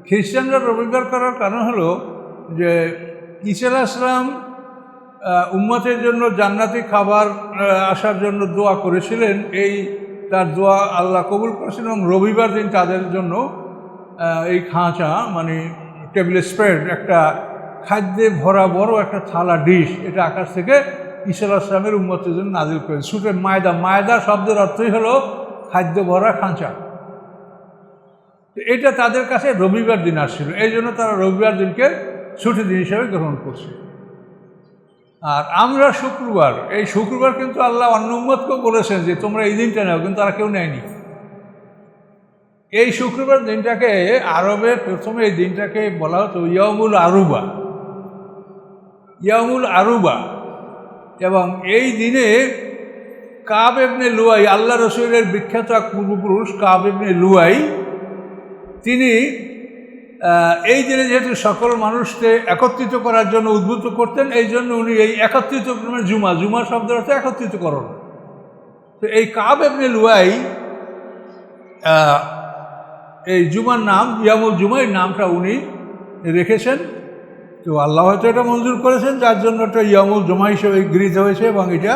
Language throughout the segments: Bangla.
খ্রিস্টানরা রবিবার করার কারণ হলো যে ঈসা আলাইহিস সালাম উম্মতের জন্য জান্নাতি খাবার আসার জন্য দোয়া করেছিলেন। এই তার দোয়া আল্লাহ কবুল করেছেন এবং রবিবার দিন তাদের জন্য এই খাঁচা মানে টেবিল স্প্রেড একটা খাদ্যে ভরা বড় একটা থালা ডিশ, এটা আকাশ থেকে ঈসা আলাইহিস সালামের উম্মতের জন্য নাজিল করেন। সূরা মায়দা শব্দের অর্থই হলো খাদ্য ভরা খাঁচা। তো এটা তাদের কাছে রবিবার দিন আসছিল, এই জন্য তারা রবিবার দিনকে ছুটি দিন হিসাবে গ্রহণ করছে। আর আমরা শুক্রবার, এই শুক্রবার কিন্তু আল্লাহ অন্য উম্মতকেও বলেছেন যে তোমরা এই দিনটা নাও, কিন্তু তারা কেউ নেয়নি। এই শুক্রবার দিনটাকে আরবে প্রথমে এই দিনটাকে বলা হতো ইয়াউমুল আরুবা, এবং এই দিনে কাব ইবনে লুয়াই, আল্লাহ রসুলের বিখ্যাত এক পূর্বপুরুষ কাব ইবনে লুয়াই, তিনি এই দিনে যেহেতু সকল মানুষকে একত্রিত করার জন্য উদ্বুদ্ধ করতেন, এই জন্য উনি এই একত্রিত জুমা শব্দের অর্থ একত্রিতকরণ। তো এই কাব ইবনে লুয়াই এই জুমার নাম ইয়ামুল জুমা, এই নামটা উনি রেখেছেন। তো আল্লাহ হয়তো এটা মঞ্জুর করেছেন, যার জন্য এটা ইয়ামুল জুমা হিসেবে গৃহীত হয়েছে, এবং এটা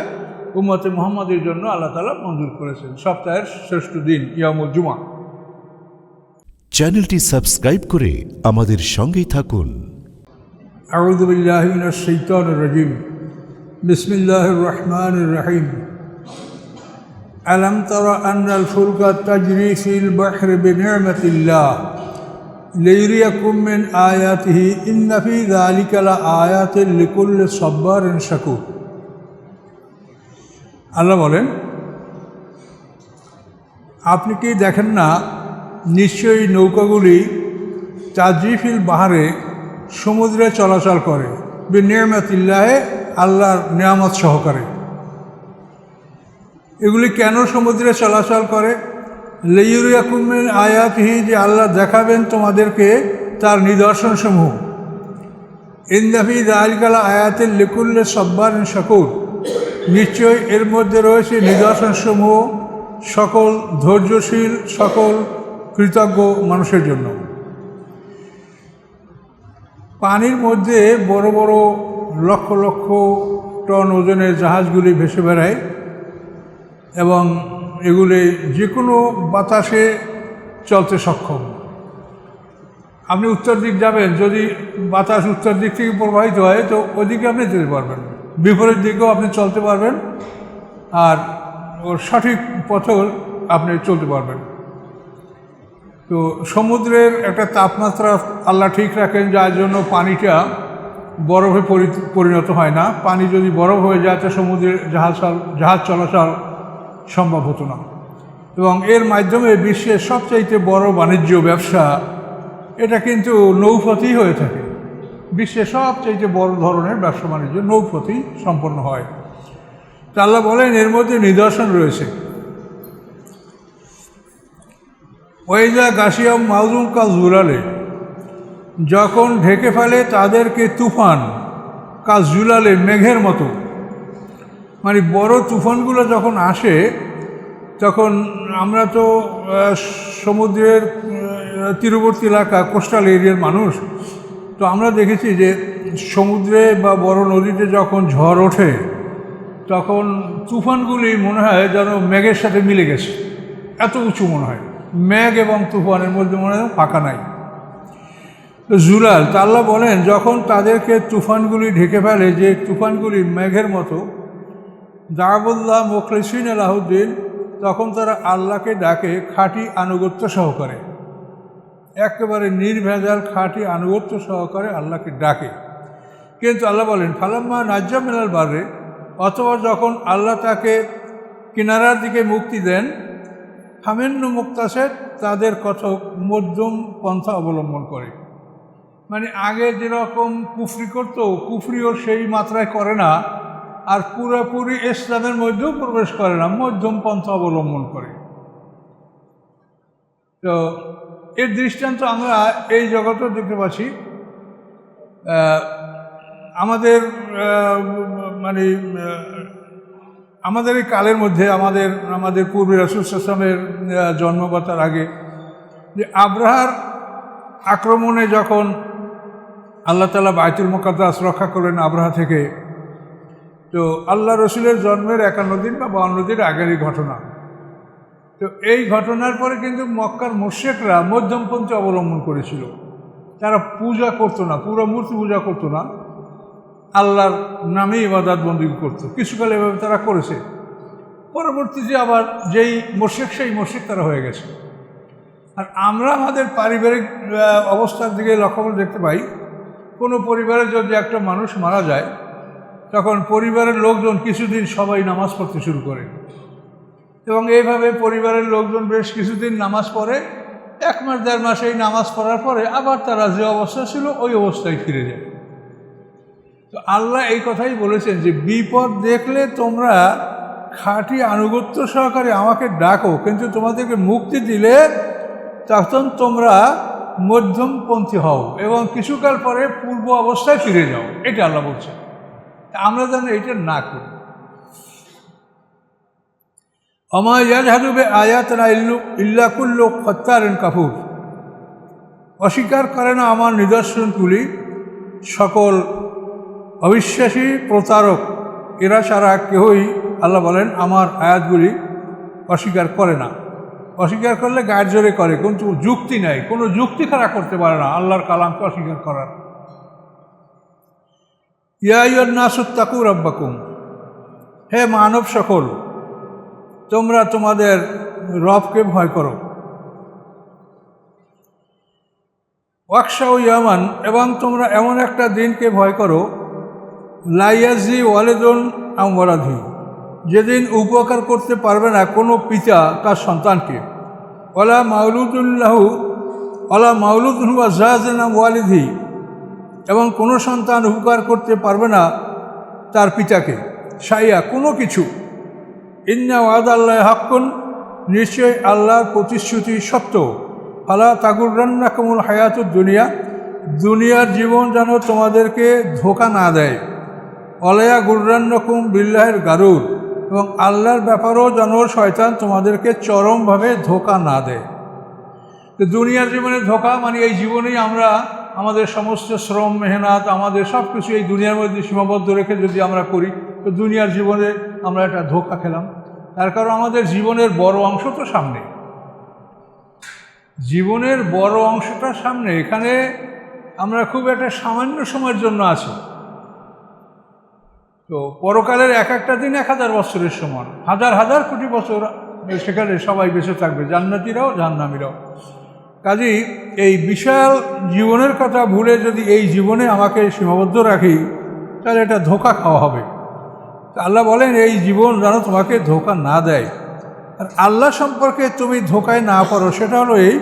উম্মতে মুহাম্মাদের জন্য আল্লাহ তাআলা মঞ্জুর করেছেন সপ্তাহের শ্রেষ্ঠ দিন ইয়ামুল জুমা। চ্যানেলটি সাবস্ক্রাইব করে আমাদের সঙ্গেই থাকুন। আউযু বিল্লাহি মিনাশ শাইতানির রাজীম। বিসমিল্লাহির রহমানির রহিম। আলাম তারা আন্নাল ফুলকা তাজরি ফিল বাহরি বিনি'মাতিল্লাহ লিয়ুরিয়াকুম মিন আয়াতিহি ইন্না ফি যালিকা লাআয়াতিন লিকুল্লি সাব্বারিন শাকুর। আল্লাহ বলেন, আপনি কি দেখেন না, নিশ্চয়ই নৌকাগুলি তাজরিফিল বাহারে সমুদ্রে চলাচল করে, বিনি'মাতিল্লাহে আল্লাহর নিয়ামত সহকারে। এগুলি কেন সমুদ্রে চলাচল করে? লিয়ুরিয়াকুম মিন আয়াতিহি, যে আল্লাহ দেখাবেন তোমাদেরকে তার নিদর্শনসমূহ। ইন্না ফি যালিকা লাআয়াতিন লিকুল্লি সাব্বারিন শাকুর, নিশ্চয়ই এর মধ্যে রয়েছে নিদর্শনসমূহ সকল ধৈর্যশীল, সকল কৃতজ্ঞ মানুষের জন্য। পানির মধ্যে বড় বড় লক্ষ লক্ষ টন ওজনের জাহাজগুলি ভেসে বেড়ায়, এবং এগুলি যে কোনো বাতাসে চলতে সক্ষম। আপনি উত্তর দিক যাবেন, যদি বাতাস উত্তর দিক থেকে প্রবাহিত হয় তো ওদিকে আপনি যেতে পারবেন, বিপরীত দিকেও আপনি চলতে পারবেন, আর ওর সঠিক পথেও আপনি চলতে পারবেন। তো সমুদ্রের একটা তাপমাত্রা আল্লাহ ঠিক রাখেন, যার জন্য পানিটা বরফে পরিণত হয় না। পানি যদি বরফ হয়ে যায় তো সমুদ্রের জাহাজ চলাচল সম্ভব হতো না। এবং এর মাধ্যমে বিশ্বের সবচাইতে বড় বাণিজ্য ব্যবসা এটা কিন্তু নৌপথেই হয়ে থাকে। বিশ্বের সবচাইতে বড় ধরনের ব্যবসা বাণিজ্য নৌপথেই সম্পন্ন হয়। তা আল্লাহ বলেন, এর মধ্যে নিদর্শন রয়েছে। ওয়াইজা গাশিয়াম মাউজুম কাল জুলালে, যখন ঢেকে ফেলে তাদেরকে তুফান, কাল জুলালে মেঘের মতো। মানে বড় তুফানগুলো যখন আসে, তখন আমরা তো সমুদ্রের তীরবর্তী এলাকা, কোস্টাল এরিয়ার মানুষ, তো আমরা দেখেছি যে সমুদ্রে বা বড় নদীতে যখন ঝড় ওঠে তখন তুফানগুলি মনে হয় যেন মেঘের সাথে মিলে গেছে, এত উঁচু মনে হয়। মেঘ এবং তুফানের মধ্যে মনে হয় ফাঁকা নাই। তো জুলাল, তা আল্লাহ বলেন, যখন তাদেরকে তুফানগুলি ঢেকে ফেলে, যে তুফানগুলি মেঘের মতো, দাবুল্লাহ মুখলিসিন আলাহুদ্দিন, তখন তারা আল্লাহকে ডাকে খাঁটি আনুগত্য সহকারে, একেবারে নির্ভেজাল খাঁটি আনুগত্য সহকারে আল্লাহকে ডাকে। কিন্তু আল্লাহ বলেন, ফালাম্মা নাজ্জা মিনাল বাররে, অথবা যখন আল্লাহ তাকে কিনারার দিকে মুক্তি দেন, হামিন্নু মুক্তাসের, তাদের কথক মধ্যম পন্থা অবলম্বন করে। মানে আগে যেরকম কুফরি করত, কুফরিও সেই মাত্রায় করে না, আর পুরোপুরি ইসলামের মধ্যেও প্রবেশ করে না, মধ্যম পন্থা অবলম্বন করে। তো এর দৃষ্টান্ত আমরা এই জগতেও দেখতে পাচ্ছি। আমাদের এই কালের মধ্যে আমাদের পূর্বে রাসূল সাল্লাল্লাহু আলাইহি ওয়াসাল্লামের জন্ম বা তার আগে, যে আব্রাহার আক্রমণে যখন আল্লাহ তাআলা বাইতুল মুকাদ্দাস রক্ষা করলেন আবরাহা থেকে, তো আল্লাহ রসুলের জন্মের 51 দিন বা 52 দিন আগেরই ঘটনা। তো এই ঘটনার পরে কিন্তু মক্কার মুশরিকরা মধ্যমপন্থী অবলম্বন করেছিল। তারা পূজা করতো না, পুরো মূর্তি পূজা করতো না, আল্লাহর নামে ইবাদত বন্দী করতো। কিছুকাল এভাবে তারা করেছে। পরবর্তীতে আবার যেই মুশরিক সেই মুশরিক তারা হয়ে গেছে। আর আমরা আমাদের পারিবারিক অবস্থার দিকে লক্ষ্য করে দেখতে পাই, কোনো পরিবারে যদি একটা মানুষ মারা যায়, তখন পরিবারের লোকজন কিছুদিন সবাই নামাজ পড়তে শুরু করে, এবং এইভাবে পরিবারের লোকজন বেশ কিছুদিন নামাজ পড়ে। 1 মাস 1.5 মাস এই নামাজ পড়ার পরে আবার তারা যে অবস্থা ছিল ওই অবস্থায় ফিরে যায়। তো আল্লাহ এই কথাই বলেছেন যে বিপদ দেখলে তোমরা খাঁটি আনুগত্য সহকারে আমাকে ডাকো, কিন্তু তোমাদেরকে মুক্তি দিলে তখন তোমরা মধ্যমপন্থী হও এবং কিছুকাল পরে পূর্ব অবস্থায় ফিরে যাও। এটা আল্লাহ বলছেন। আমরা যেন এটা না করি। আমা ইয়াজহাদু বিআয়াতিনা ইল্লা কুল্লু খাত্তারিন কাফুর। অস্বীকার করে না আমার নিদর্শনগুলি সকল অবিশ্বাসী প্রতারক, এরা ছাড়া কেউই, আল্লাহ বলেন, আমার আয়াতগুলি অস্বীকার করে না। অস্বীকার করলে গায়ের জোরে করে, কিন্তু যুক্তি নেই, কোনো যুক্তি খাড়া করতে পারে না আল্লাহর কালামকে অস্বীকার করার। ইয়া আইয়ুহান নাসু ইত্তাকু রাব্বাকুম, হে মানব সকল, তোমরা তোমাদের রবকে ভয় করো। ওয়াকশাউ ইয়ামান, এবং তোমরা এমন একটা দিনকে ভয় করো, লা ইয়াজি ওয়ালিদুন আন ওয়ালাদিহি, যেদিন উপকার করতে পারবে না কোনো পিতা তার সন্তানকে, ওয়ালা মাউলুদুন লাহু ওয়ালা মাউলুদুন হুয়া জাযিন আন ওয়ালিদিহি, এবং কোনো সন্তান উপকার করতে পারবে না তার পিতাকে, শাইয়া কোনো কিছু। ইন্না ওয়াদাল্লাহি হাক্কুন, নিশ্চয় আল্লাহর প্রতিশ্রুতি সত্য। ফালা তাগুররান্নাকুমুল হায়াতুদ দুনিয়া, দুনিয়ার জীবন যেন তোমাদেরকে ধোঁকা না দেয়। ওয়ালা গুররান্নাকুম বিল্লাহিল গারুর, এবং আল্লাহর ব্যাপারেও যেন শয়তান তোমাদেরকে চরমভাবে ধোঁকা না দেয়। তো দুনিয়ার জীবনে ধোঁকা মানে এই জীবনেই আমরা আমাদের সমস্ত শ্রম মেহনত আমাদের সব কিছু এই দুনিয়ার মধ্যে সীমাবদ্ধ রেখে যদি আমরা করি, তো দুনিয়ার জীবনে আমরা একটা ধোঁকা খেলাম। তার কারণ আমাদের জীবনের বড় অংশ তো সামনে, জীবনের বড় অংশটা সামনে। এখানে আমরা খুব একটা সামান্য সময়ের জন্য আছি। তো পরকালের এক একটা দিন 1000 বছরের সমান, হাজার হাজার কোটি বছর সেখানে সবাই বেঁচে থাকবে, জান্নাতীরাও জাহান্নামীরাও। কাজেই এই বিশাল জীবনের কথা ভুলে যদি এই জীবনে আমাকে সীমাবদ্ধ রাখি, তাহলে এটা ধোঁকা খাওয়া হবে। আল্লাহ বলেন এই জীবন যেন তোমাকে ধোঁকা না দেয়। আর আল্লাহ সম্পর্কে তুমি ধোঁকায় না পড়ো, সেটা হলো এই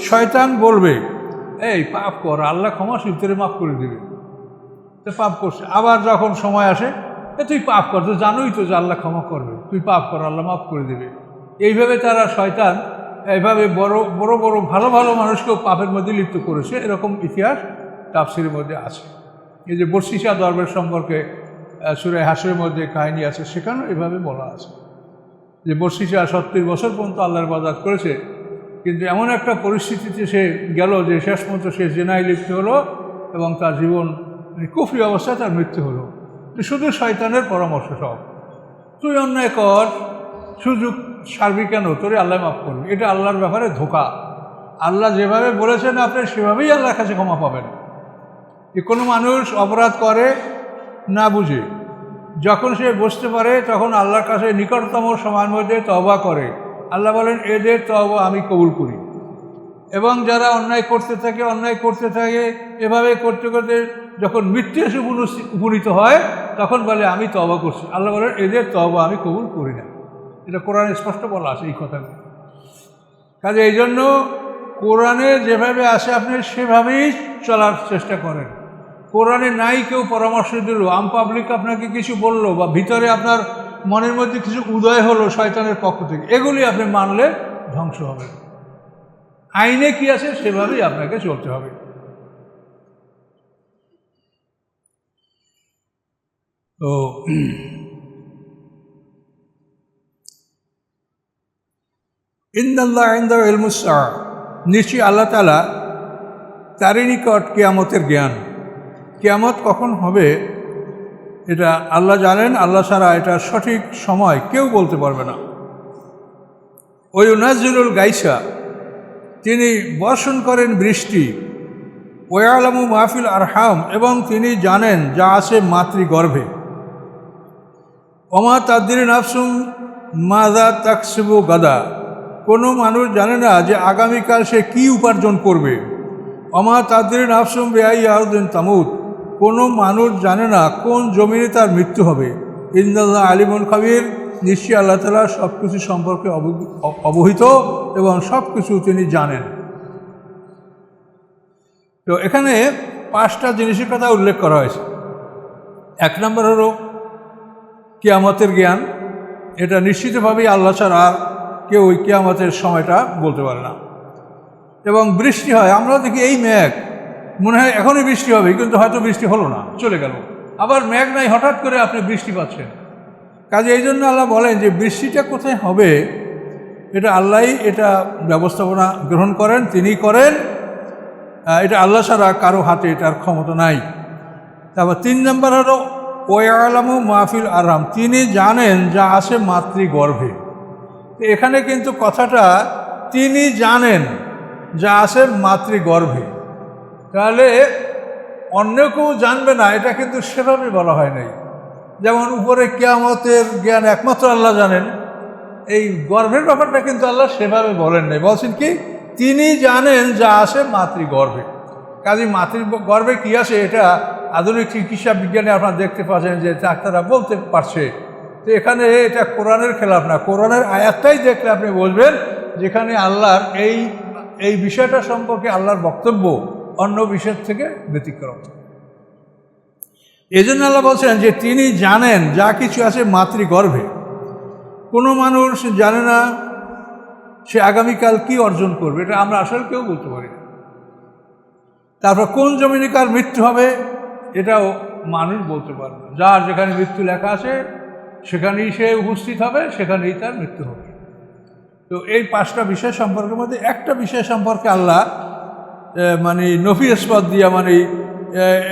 শয়তান বলবে এই পাপ কর, আল্লাহ ক্ষমাশীল, তোরে মাফ করে দেবে। তো পাপ করছে, আবার যখন সময় আসে তুই পাপ কর, তো জানোই তো যে আল্লাহ ক্ষমা করবে, তুই পাপ কর, আল্লাহ মাফ করে দেবে। এইভাবে তারা শয়তান এইভাবে বড় বড় বড় ভালো ভালো মানুষকেও পাপের মধ্যে লিপ্ত করেছে। এরকম ইতিহাস তাফসীরের মধ্যে আছে। এই যে বর্ষিসা দরবেশ সম্পর্কে সূরা হাশরের মধ্যে কাহিনী আছে, সেখানেও এভাবে বলা আছে যে বর্ষিসা 70 বছর পর্যন্ত আল্লাহর ইবাদত করেছে, কিন্তু এমন একটা পরিস্থিতিতে সে গেল যে শেষ পর্যন্ত সে জিনায় লিপ্ত হলো এবং তার জীবন কুফরি অবস্থায় তার মৃত্যু হলো। শুধু শয়তানের পরামর্শ সব, তুই অন্যায় কর, সুযোগ সারবি কেন, তোরে আল্লাহ মাফ করবে। এটা আল্লাহর ব্যাপারে ধোঁকা। আল্লাহ যেভাবে বলেছেন আপনি সেভাবেই আল্লাহর কাছে ক্ষমা পাবেন। যে কোনো মানুষ অপরাধ করে না বুঝে, যখন সে বুঝতে পারে তখন আল্লাহর কাছে নিকটতম সময়ের মধ্যে তওবা করে। আল্লাহ বলেন এদের তওবা আমি কবুল করি। এবং যারা অন্যায় করতে থাকে এভাবে করতে করতে যখন মৃত্যু এসে উপনীত হয় তখন বলে আমি তওবা করছি। আল্লাহ বলেন এদের তওবা আমি কবুল করি না। এটা কোরআনে স্পষ্ট বলা আছে এই কথাগুলো। কাজে এই জন্য কোরআনে যেভাবে আসে আপনি সেভাবেই চলার চেষ্টা করেন। কোরআনে নাই কেউ পরামর্শ দিল, আম পাবলিক আপনাকে কিছু বললো, বা ভিতরে আপনার মনের মধ্যে কিছু উদয় হলো শয়তানের পক্ষ থেকে, এগুলি আপনি মানলে ধ্বংস হবে। আইনে কি আছে সেভাবেই আপনাকে চলতে হবে। তো ইন্নাল্লাহ ইনদাহু ইলমুস সাআ, নিশ্চয়ই আল্লাহ তাআলা তারই নিকট কিয়ামতের জ্ঞান। কিয়ামত কখন হবে এটা আল্লাহ জানেন, আল্লাহ ছাড়া এটা সঠিক সময় কেউ বলতে পারবে না। ওই নাজিলুল গাইসা, তিনি বর্ষণ করেন বৃষ্টি। ওয়ালামু মাহফিল আরহাম, এবং তিনি জানেন যা আছে মাতৃগর্ভে। ওমা তাদরি নাফসুম মাযা তাকসিবু গাদা, কোনো মানুষ জানে না যে আগামীকাল সে কি উপার্জন করবে। ওমা তাদরি নাফসুম বিআইয়ি আরদিন তামুত, কোনো মানুষ জানে না কোন জমিনে তার মৃত্যু হবে। ইন্নাল্লাহ আলিমুন খাবির, নিশ্চয়ই আল্লাহ তাআলা সব কিছু সম্পর্কে অবহিত এবং সব কিছু তিনি জানেন। তো এখানে 5টা জিনিসের কথা উল্লেখ করা হয়েছে। 1 নম্বর হলো কিয়ামতের জ্ঞান। এটা নিশ্চিতভাবেই আল্লাহ ছাড়া কেউ ওই কিয়ামতের সময়টা বলতে পারে না। এবং বৃষ্টি হয়, আমরা দেখি এই মেঘ, মনে হয় এখনই বৃষ্টি হবে, কিন্তু হয়তো বৃষ্টি হলো না, চলে গেল। আবার মেঘ নাই, হঠাৎ করে আপনি বৃষ্টি পাচ্ছেন। কাজে এই জন্য আল্লাহ বলেন যে বৃষ্টিটা কোথায় হবে এটা আল্লাহই এটা ব্যবস্থাপনা গ্রহণ করেন, তিনি করেন। এটা আল্লাহ ছাড়া কারো হাতে এটার ক্ষমতা নাই। তারপর 3 নম্বর হলো ওয়ালামু মাহফিল আরহাম, তিনি জানেন যা আছে মাতৃগর্ভে। এখানে কিন্তু কথাটা তিনি জানেন যা আছে মাতৃগর্ভে, তাহলে অন্য কেউ জানবে না, এটা কিন্তু সেভাবে বলা হয় নাই। যেমন উপরে কিয়ামতের জ্ঞান একমাত্র আল্লাহ জানেন, এই গর্ভের ব্যাপারটা কিন্তু আল্লাহ সেভাবে বলেন নাই। বলছেন কি, তিনি জানেন যা আছে মাতৃগর্ভে। কাজে মাতৃগর্ভে কী আছে এটা আধুনিক চিকিৎসা বিজ্ঞানে আপনারা দেখতে পাচ্ছেন যে ডাক্তাররা বলতে পারছে। তো এখানে এটা কোরআনের খেলাফ না, কোরআনের আয়াতটাই দেখলে আপনি বলবেন যেখানে আল্লাহর এই বিষয়টা সম্পর্কে আল্লাহর বক্তব্য অন্য বিষয়ের থেকে ব্যতিক্রম। এই জন্য আল্লাহ বলছেন যে তিনি জানেন যা কিছু আছে মাতৃগর্ভে। কোনো মানুষ জানে না সে আগামীকাল কি অর্জন করবে, এটা আমরা আসলে কেউ বলতে পারি না। তারপর কোন জমিনে কার মৃত্যু হবে এটাও মানুষ বলতে পারবে না। যার যেখানে মৃত্যু লেখা আছে সেখানেই সে উপস্থিত হবে, সেখানেই তার মৃত্যু হবে। তো এই 5টা বিষয় সম্পর্কের মধ্যে একটা বিষয় সম্পর্কে আল্লাহ মানে নফি ইসবাত দিয়া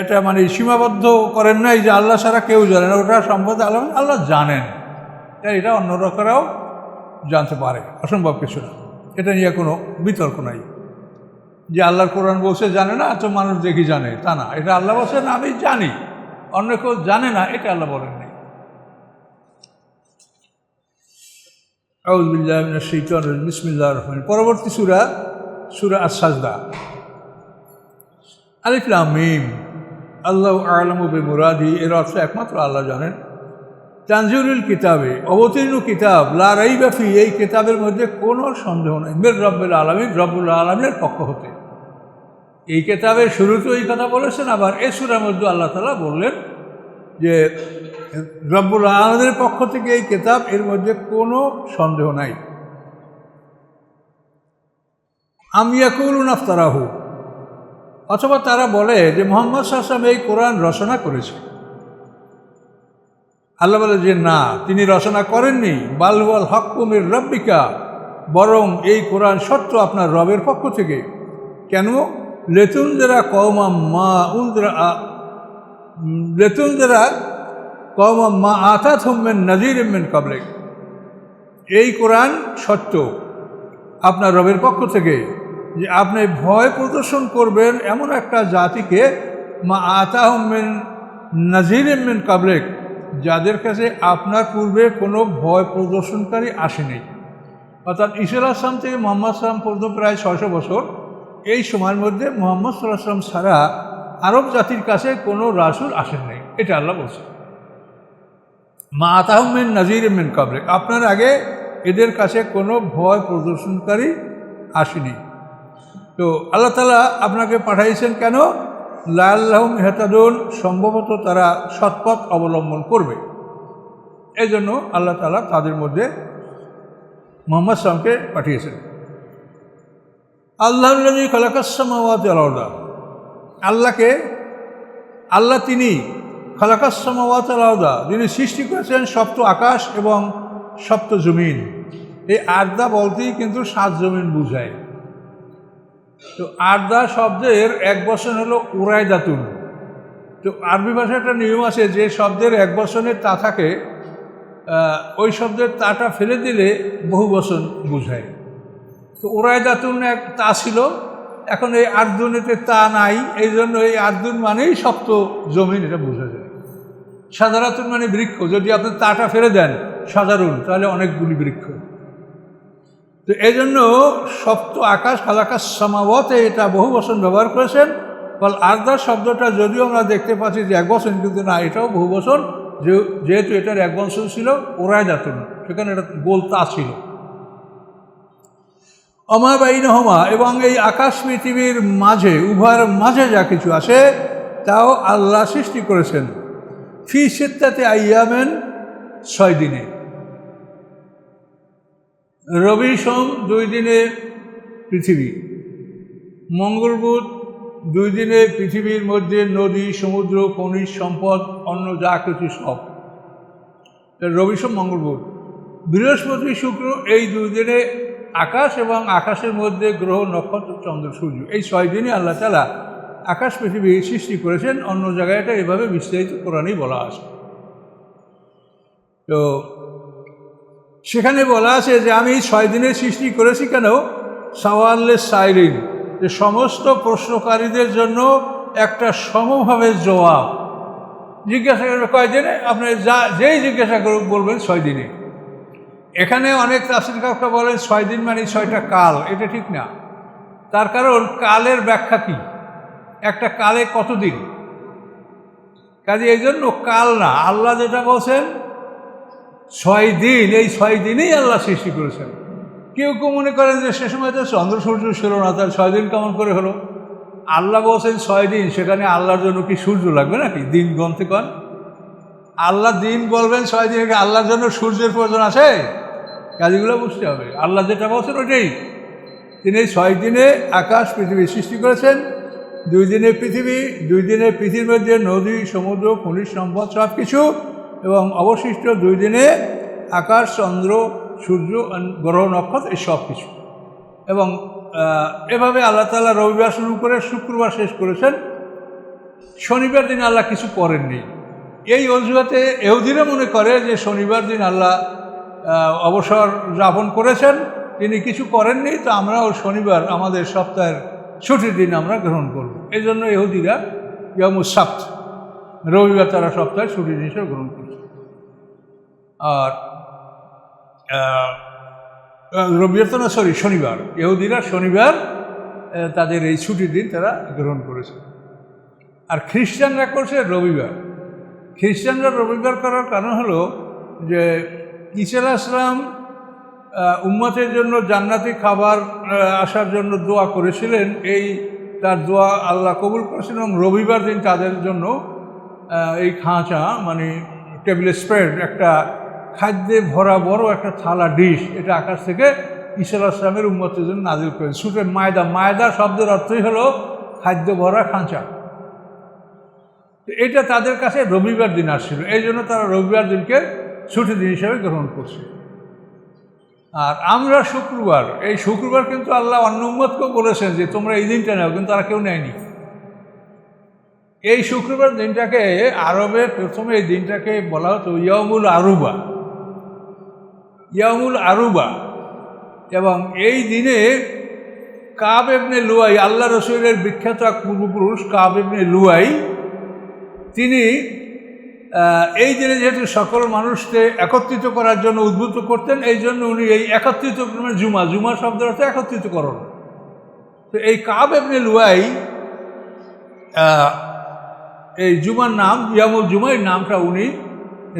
এটা সীমাবদ্ধ করেন নাই যে আল্লাহ ছাড়া কেউ জানে না, ওটা সম্পর্কে আল্লাহ জানেন। তাই এটা অন্য লোকেরাও জানতে পারে, অসম্ভব কিছু না। এটা নিয়ে কোনো বিতর্ক নাই যে আল্লাহর কোরআন বলছে জানে না, তো মানুষ দেখি জানে, তা না। এটা আল্লাহ বলছেন আমি জানি, অন্য কেউ জানে না, এটা আল্লাহ বলেন নাই। আউযু বিল্লাহি মিনাশ শাইতানির রাজিম, বিসমিল্লাহির রহমানির রহিম। পরবর্তী সূরা আস-সাজদা। আলিফ লাম মিম, আল্লাহু আ'লামু বিমুরাদি, এর অর্থ একমাত্র আল্লাহ জানেন। তানজিলুল কিতাবে, অবতীর্ণ কিতাব, লা রাইবা ফি, এই কিতাবের মধ্যে কোনো সন্দেহ নেই, মির রব্বিল আলামিন, রব্বুল আলামিনের পক্ষ হতে। এই কিতাবের শুরুতে এই কথা বলেছেন, আবার এই সূরার মধ্যে আল্লাহ তাআলা বললেন যে রব্বুল আলামিনের পক্ষ থেকে এই কিতাব, এর মধ্যে কোনো সন্দেহ নাই। আম ইয়াকুলুনা ইফতারাহু, অথবা তারা বলে যে মুহাম্মদ সাল্লাল্লাহু আলাইহি ওয়াসাল্লাম এই কোরআন রচনা করেছে। আল্লাহ বলে যে না, তিনি রচনা করেননি। বাল হুয়াল হাক্কু মির রাব্বিকা, বরং এই কোরআন সত্য আপনার রবের পক্ষ থেকে। কেন? লিতুনজিরা কওমান মা আতাতহুম মিন নাযীরিম মিন ক্বাবলিক, এই কোরআন সত্য আপনার রবের পক্ষ থেকে, যে আপনি ভয় প্রদর্শন করবেন এমন একটা জাতিকে, মা আতাহুম মিন নাযীরিম মিন ক্বাবলিক, যাদের কাছে আপনার পূর্বে কোনো ভয় প্রদর্শনকারী আসেনি। অর্থাৎ ঈসা আলাইহিস সালাম থেকে মুহাম্মদ সাল্লাল্লাহু আলাইহি ওয়াসাল্লাম পর্যন্ত প্রায় 600 বছর, এই সময়ের মধ্যে মুহাম্মদ সাল্লাল্লাহু আলাইহি ওয়াসাল্লাম ছাড়া আরব জাতির কাছে কোনো রাসূল আসেন নাই, এটা আল্লাহ বলছেন। মা আতাহুম মিন নাযীরিম মিন ক্বাবলিক, আপনার আগে এদের কাছে কোনো ভয় প্রদর্শনকারী আসেনি। তো আল্লাহ তাআলা আপনাকে পাঠাইছেন কেন? লাআল্লাহুম ইয়াহতাদুন, সম্ভবত তারা সৎপথ অবলম্বন করবে। এই জন্য আল্লাহ তাআলা তাদের মধ্যে মুহাম্মদ সাল্লাল্লাহু আলাইহি ওয়াসাল্লামকে পাঠিয়েছেন। আল্লাহুল্লাযী খালাকাস সামাওয়াতি ওয়াল আরদা, আল্লাহ তিনি খালাকাস সামাওয়াতি ওয়াল আরদা, যিনি সৃষ্টি করেছেন সপ্ত আকাশ এবং সপ্ত জমিন। এই আরদা বলতেই কিন্তু 7 জমিন বুঝায়। তো আর্দা শব্দের এক বচন হলো উরায়দাতুন। তো আরবি ভাষায় একটা নিয়ম আছে, যে শব্দের এক বচনের তা থাকে ওই শব্দের তাটা ফেলে দিলে বহু বচন বোঝায়। তো উরায়দাতুন এক তা ছিল, এখন এই আর্দুনেতে তা নাই, এই জন্য এই আর্দুন মানেই সপ্ত জমিন, এটা বোঝা যায়। সাধারাতুন মানে বৃক্ষ, যদি আপনি তাটা ফেলে দেন সাধারণ, তাহলে অনেকগুলি বৃক্ষ। তো এই জন্য সপ্ত আকাশ খালাকাশ সামাওয়াতে এটা বহু বচন ব্যবহার করেছেন। ফল আর্দার শব্দটা যদিও আমরা দেখতে পাচ্ছি যে এক বচন, কিন্তু না, এটাও বহু বচন, যেহেতু এটার এক বচন ছিল উরায়দাতুন, সেখানে এটা গোল তা ছিল। অমা বাইনহুমা, এবং এই আকাশ পৃথিবীর মাঝে, উভয়ের মাঝে যা কিছু আছে তাও আল্লাহ সৃষ্টি করেছেন। ফি সিত্তাতি আইয়ামেন, 6 দিনে। রবি সোম 2 দিনে পৃথিবী, মঙ্গল বুধ 2 দিনে পৃথিবীর মধ্যে নদী, সমুদ্র, খনিজ সম্পদ, অন্য যা কিছু সব। রবি সোম মঙ্গল বুধ। বৃহস্পতি শুক্র এই 2 দিনে আকাশ, এবং আকাশের মধ্যে গ্রহ, নক্ষত্র, চন্দ্র, সূর্য। এই 6 দিনে আল্লাহ তাআলা আকাশ পৃথিবী সৃষ্টি করেছেন। অন্য জায়গায় এটা এভাবে বিস্তারিত কোরআনেই বলা আছে। তো সেখানে বলা আছে যে আমি 6 দিনে সৃষ্টি করেছি কেন? সাওয়াল্লে সাইরিন, যে সমস্ত প্রশ্নকারীদের জন্য একটা সমভাবে জবাব। জিজ্ঞাসা করবে কয় দিনে, আপনি যেই জিজ্ঞাসা করুক বলবেন 6 দিনে। এখানে অনেক তাফসীরকাররা বলেন 6 দিন মানে 6টা কাল, এটা ঠিক না। তার কারণ কালের ব্যাখ্যা কি, একটা কালে কতদিন, কাজে এই জন্য কাল না, আল্লাহ যেটা বলছেন 6 দিন, এই 6 দিনেই আল্লাহ সৃষ্টি করেছেন। কেউ কেউ মনে করেন যে সে সময় তো চন্দ্র সূর্য ছিল না, তার 6 দিন কেমন করে হলো? আল্লাহ বলছেন 6 দিন, সেখানে আল্লাহর জন্য কি সূর্য লাগবে নাকি দিন গণতে? কন আল্লাহ দিন বলবেন 6 দিন, আল্লাহর জন্য সূর্যের প্রয়োজন আছে? কাজগুলো বুঝতে হবে। আল্লাহ যেটা বলছেন ওইটাই। তিনি 6 দিনে আকাশ পৃথিবী সৃষ্টি করেছেন। 2 দিনে পৃথিবী, 2 দিনে পৃথিবীর মধ্যে নদী, সমুদ্র, খনিজ সম্পদ সব কিছু, এবং অবশিষ্ট 2 দিনে আকাশ, চন্দ্র, সূর্য, গ্রহ, নক্ষত্র, এই সব কিছু। এবং এভাবে আল্লাহ তাআলা রবিবার শুরু করে শুক্রবার শেষ করেছেন। শনিবার দিন আল্লাহ কিছু করেননি। এই অজুহাতে ইহুদিরা মনে করে যে শনিবার দিন আল্লাহ অবসর যাপন করেছেন, তিনি কিছু করেননি, তো আমরাও শনিবার আমাদের সপ্তাহের ছুটির দিন আমরা গ্রহণ করব। এই জন্য ইহুদিরা ইয়ামুস সাব্ত, রবিবার তারা সপ্তাহের ছুটির দিন হিসেবে গ্রহণ করছে। আর রবিবার তো না, শনিবার, ইহুদিরা শনিবার তাদের এই ছুটির দিন তারা গ্রহণ করেছে। আর খ্রিস্টানরা করছে রবিবার। খ্রিস্টানরা রবিবার করার কারণ হলো যে ঈসা আলাইহিস সালাম উম্মতের জন্য জান্নাতি খাবার আসার জন্য দোয়া করেছিলেন। এই তার দোয়া আল্লাহ কবুল করেছেন, এবং রবিবার দিন তাদের জন্য এই খাঁচা মানে টেবিল স্প্রেড, একটা খাদ্যে ভরা বড় একটা থালা ডিশ, এটা আকাশ থেকে ঈসা আলাইহিস সালামের উম্মতের জন্য নাজিল করেন। সূরা মায়দা, মায়দা শব্দের অর্থই হলো খাদ্য ভরা খাঁচা। এটা তাদের কাছে রবিবার দিন আসছিল, এই জন্য তারা রবিবার দিনকে ছুটির দিন হিসেবে গ্রহণ করছে। আর আমরা শুক্রবার, এই শুক্রবার কিন্তু আল্লাহ অন্য উম্মতকেও বলেছেন যে তোমরা এই দিনটা নাও, কিন্তু তারা কেউ নেয়নি। এই শুক্রবার দিনটাকে আরবে প্রথমে এই দিনটাকে বলা হতো ইয়াউমুল আরুবা, ইয়াউমুল আরুবা। এবং এই দিনে কাব ইবনে লুয়াই, আল্লাহ রসুলের বিখ্যাত এক পূর্বপুরুষ কাব ইবনে লুয়াই, তিনি এই দিনে যেহেতু সকল মানুষকে একত্রিত করার জন্য উদ্বুদ্ধ করতেন, এই জন্য উনি এই একত্রিত জুমা, জুমা শব্দের অর্থ একত্রিতকরণ। তো এই কাব ইবনে লুয়াই এই জুমার নাম ইয়ামুল জুমা, এই নামটা উনি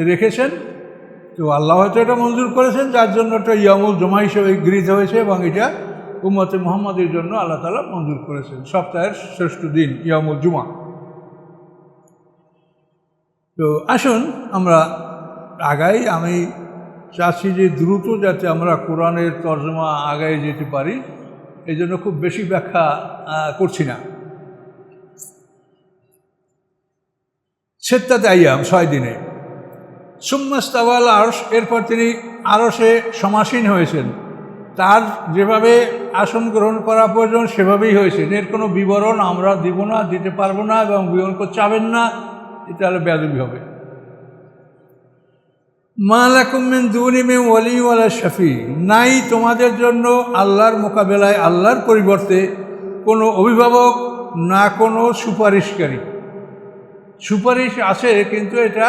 রেখেছেন। তো আল্লাহ হয়তো এটা মঞ্জুর করেছেন, যার জন্য এটা ইয়ামুল জুমা হিসেবে গৃহীত হয়েছে, এবং এটা উম্মতে মুহাম্মাদের জন্য আল্লাহ তাআলা মঞ্জুর করেছেন সপ্তাহের শ্রেষ্ঠ দিন ইয়ামুল জুমা। তো আসুন আমরা আগাই। আমি চাচ্ছি যে দ্রুত যাতে আমরা কোরআনের তর্জমা আগায় যেতে পারি, এই জন্য খুব বেশি ব্যাখ্যা করছি না। সিত্তাতে আইয়াম, 6 দিনে। সুম্মা ইস্তাওয়া আল আরশ, এরপর তিনি আরশে সমাসীন হয়েছেন। তার যেভাবে আসন গ্রহণ করা প্রয়োজন সেভাবেই হয়েছে, এর কোনো বিবরণ আমরা দিব না, দিতে পারবো না, এবং বিবরণ করতে চাবেন না, এটা হলে বেয়াদবি হবে। মা লাকুম মিন দুনি মিন ওয়ালি ওয়ালা শাফি, নাই তোমাদের জন্য আল্লাহর মোকাবেলায়, আল্লাহর পরিবর্তে কোনো অভিভাবক, না কোনো সুপারিশকারী। সুপারিশ আছে কিন্তু এটা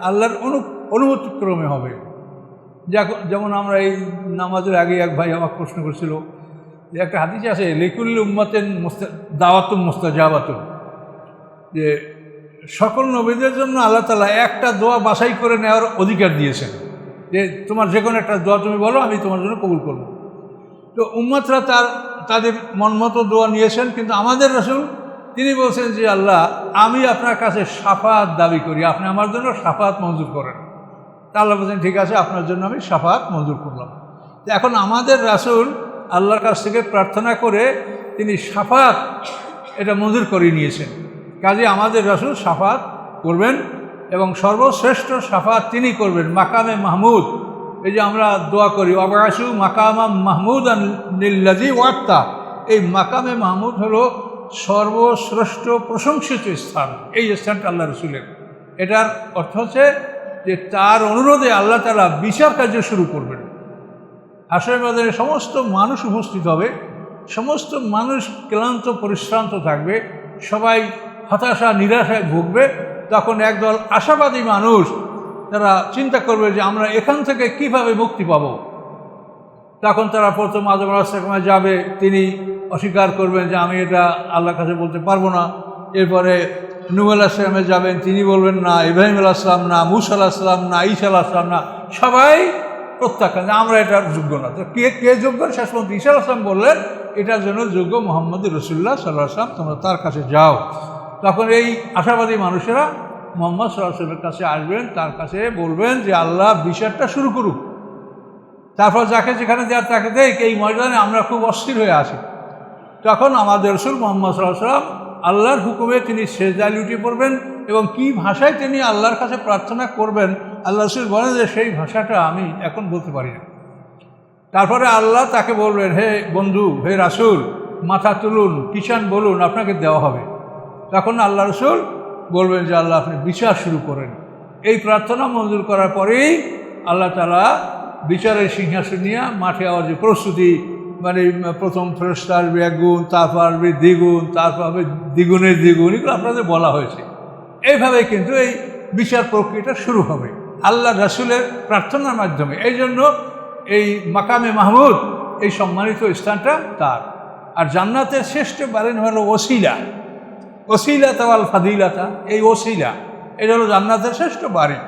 আল্লাহর অনুমতিক্রমে হবে। যেমন আমরা এই নামাজের আগে এক ভাই আমাকে প্রশ্ন করছিল যে একটা হাদিস আছে লিকুল্লি উম্মাতিন দাওয়াতুম মুস্তাজাবাতুন, যে সকল নবীদের জন্য আল্লাহ তাআলা একটা দোয়া বাছাই করে নেওয়ার অধিকার দিয়েছেন, যে তোমার যে কোনো একটা দোয়া তুমি বলো, আমি তোমার জন্য কবুল করব। তো উম্মতরা তাদের মনমতো দোয়া নিয়েছেন, কিন্তু আমাদের রাসূল তিনি বলছেন যে আল্লাহ, আমি আপনার কাছে শাফাত দাবি করি, আপনি আমার জন্য শাফাত মঞ্জুর করেন। তা আল্লাহ বলছেন ঠিক আছে, আপনার জন্য আমি শাফাত মঞ্জুর করলাম। তো এখন আমাদের রাসূল আল্লাহর কাছ থেকে প্রার্থনা করে তিনি শাফাত এটা মঞ্জুর করে নিয়েছেন। কাজে আমাদের রাসূল শাফাত করবেন, এবং সর্বশ্রেষ্ঠ শাফাত তিনি করবেন মাকামে মাহমুদ। এই যে আমরা দোয়া করি ওয়াবাসু মাকামা মাহমুদান লিল্লাযী ওয়াত্তা, এই মাকামে মাহমুদ হলো সর্বশ্রেষ্ঠ প্রশংসিত স্থান, এই স্থানটা আল্লাহ রসুলের। এটার অর্থ হচ্ছে যে তার অনুরোধে আল্লাহ তাআলা বিচার কার্য শুরু করবেন। হাশরের ময়দানে সমস্ত মানুষ উপস্থিত হবে, সমস্ত মানুষ ক্লান্ত পরিশ্রান্ত থাকবে, সবাই হতাশা নিরাশায় ভুগবে। তখন একদল আশাবাদী মানুষ তারা চিন্তা করবে যে আমরা এখান থেকে কিভাবে মুক্তি পাব। তখন তারা প্রথম আদম আলাইহিস সালামে যাবে, তিনি অস্বীকার করবেন যে আমি এটা আল্লাহর কাছে বলতে পারবো না। এরপরে নূহ আলাইহিস সালামে যাবেন, তিনি বলবেন না, ইব্রাহিম আলাইহিস সালাম না, মূসা আলাইহিস সালাম না, ঈসা আলাইহিস সালাম না, সবাই প্রত্যাখ্যান যে আমরা এটার যোগ্য না। তো কে যোগ্য? শেষ পর্যন্ত ঈসা আলাইহিস সালাম বললেন এটার জন্য যোগ্য মুহাম্মদ রাসূলুল্লাহ সাল্লাল্লাহু আলাইহি ওয়াসাল্লাম, তোমরা তার কাছে যাও। তখন এই আশাবাদী মানুষেরা মুহাম্মদ সাল্লাল্লাহু আলাইহি ওয়াসাল্লামের কাছে আসবেন, তার কাছে বলবেন যে আল্লাহ বিচারটা শুরু করুক। তারপর যাকে যেখানে দেওয়ার তাকে দেখ, এই ময়দানে আমরা খুব অস্থির হয়ে আছি। তখন আমাদের রাসূল মুহাম্মদ সাল্লাল্লাহু আলাইহি ওয়াসাল্লাম আল্লাহর হুকুমে তিনি সেজদায় লুটে পড়বেন, এবং কি ভাষায় তিনি আল্লাহর কাছে প্রার্থনা করবেন আল্লাহ রাসূল বলেন যে সেই ভাষাটা আমি এখন বলতে পারি না। তারপরে আল্লাহ তাকে বলবেন, হে বন্ধু, হে রাসূল, মাথা তুলুন, কিষান বলুন, আপনাকে দেওয়া হবে। তখন আল্লাহ রাসূল বলবেন যে আল্লাহ আপনি বিচার শুরু করেন। এই প্রার্থনা মঞ্জুর করার পরেই আল্লাহ তাআলা বিচারের সিংহাসন নিয়ে মাঠে আওয়ার যে প্রস্তুতি, মানে প্রথম ফেরেশতা আসবে এক গুণ, তারপর আসবে দ্বিগুণ, তারপর হবে দ্বিগুণের দ্বিগুণ, এগুলো আপনাদের বলা হয়েছে। এইভাবে কিন্তু এই বিচার প্রক্রিয়াটা শুরু হবে আল্লাহ রাসূলের প্রার্থনার মাধ্যমে। এই জন্য এই মাকামে মাহমুদ, এই সম্মানিত স্থানটা তার। আর জান্নাতের শ্রেষ্ঠ বারেন হলো ওসিলা, ওসিলাতা ওয়াল ফাদিলাতা, এই ওসিলা এটা হলো জান্নাতের শ্রেষ্ঠ বারেন।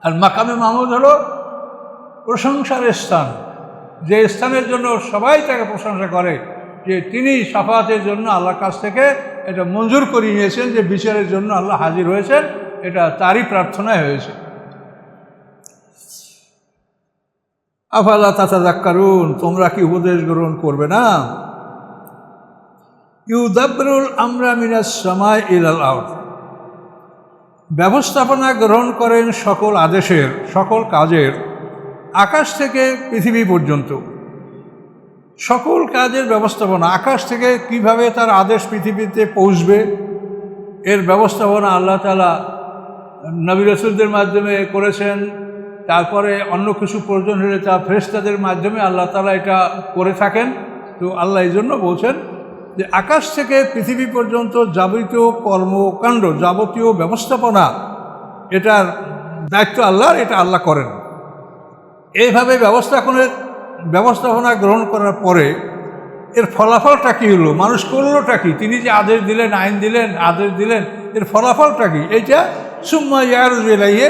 আর মাকামে মাহমুদ হলো প্রশংসার স্থান, যে স্থানের জন্য সবাই তাকে প্রশংসা করে, যে তিনি শাফাতের জন্য আল্লাহর কাছ থেকে এটা মঞ্জুর করিয়ে নিয়েছেন, যে বিচারের জন্য আল্লাহ হাজির হয়েছেন, এটা তারই প্রার্থনায় হয়েছে। আফালা তাতাযাক্কারুন, তোমরা কি উপদেশ গ্রহণ করবে না? ইউদাব্বিরুল আমরা মিনাস সামাই ইলাল আরদ, ব্যবস্থাপনা গ্রহণ করেন সকল আদেশের, সকল কাজের, আকাশ থেকে পৃথিবী পর্যন্ত। সকল কাজের ব্যবস্থাপনা, আকাশ থেকে কিভাবে তার আদেশ পৃথিবীতে পৌঁছবে এর ব্যবস্থাপনা আল্লাহ তাআলা নবী রাসূলদের মাধ্যমে করেছেন। তারপরে অন্য কিছু প্রয়োজন হলে তা ফেরেশতাদের মাধ্যমে আল্লাহ তাআলা এটা করে থাকেন। তো আল্লাহ এই জন্য বলছেন যে আকাশ থেকে পৃথিবী পর্যন্ত যাবতীয় কর্মকাণ্ড, যাবতীয় ব্যবস্থাপনা, এটার দায়িত্ব আল্লাহর, এটা আল্লাহ করেন। এইভাবে ব্যবস্থাপনা গ্রহণ করার পরে এর ফলাফলটা কী হলো, মানুষ করলোটা কি? তিনি যে আদেশ দিলেন, আইন দিলেন, আদেশ দিলেন, এর ফলাফলটা কি? এইটা সুম্মা ইয়ারজু ইলাইহি,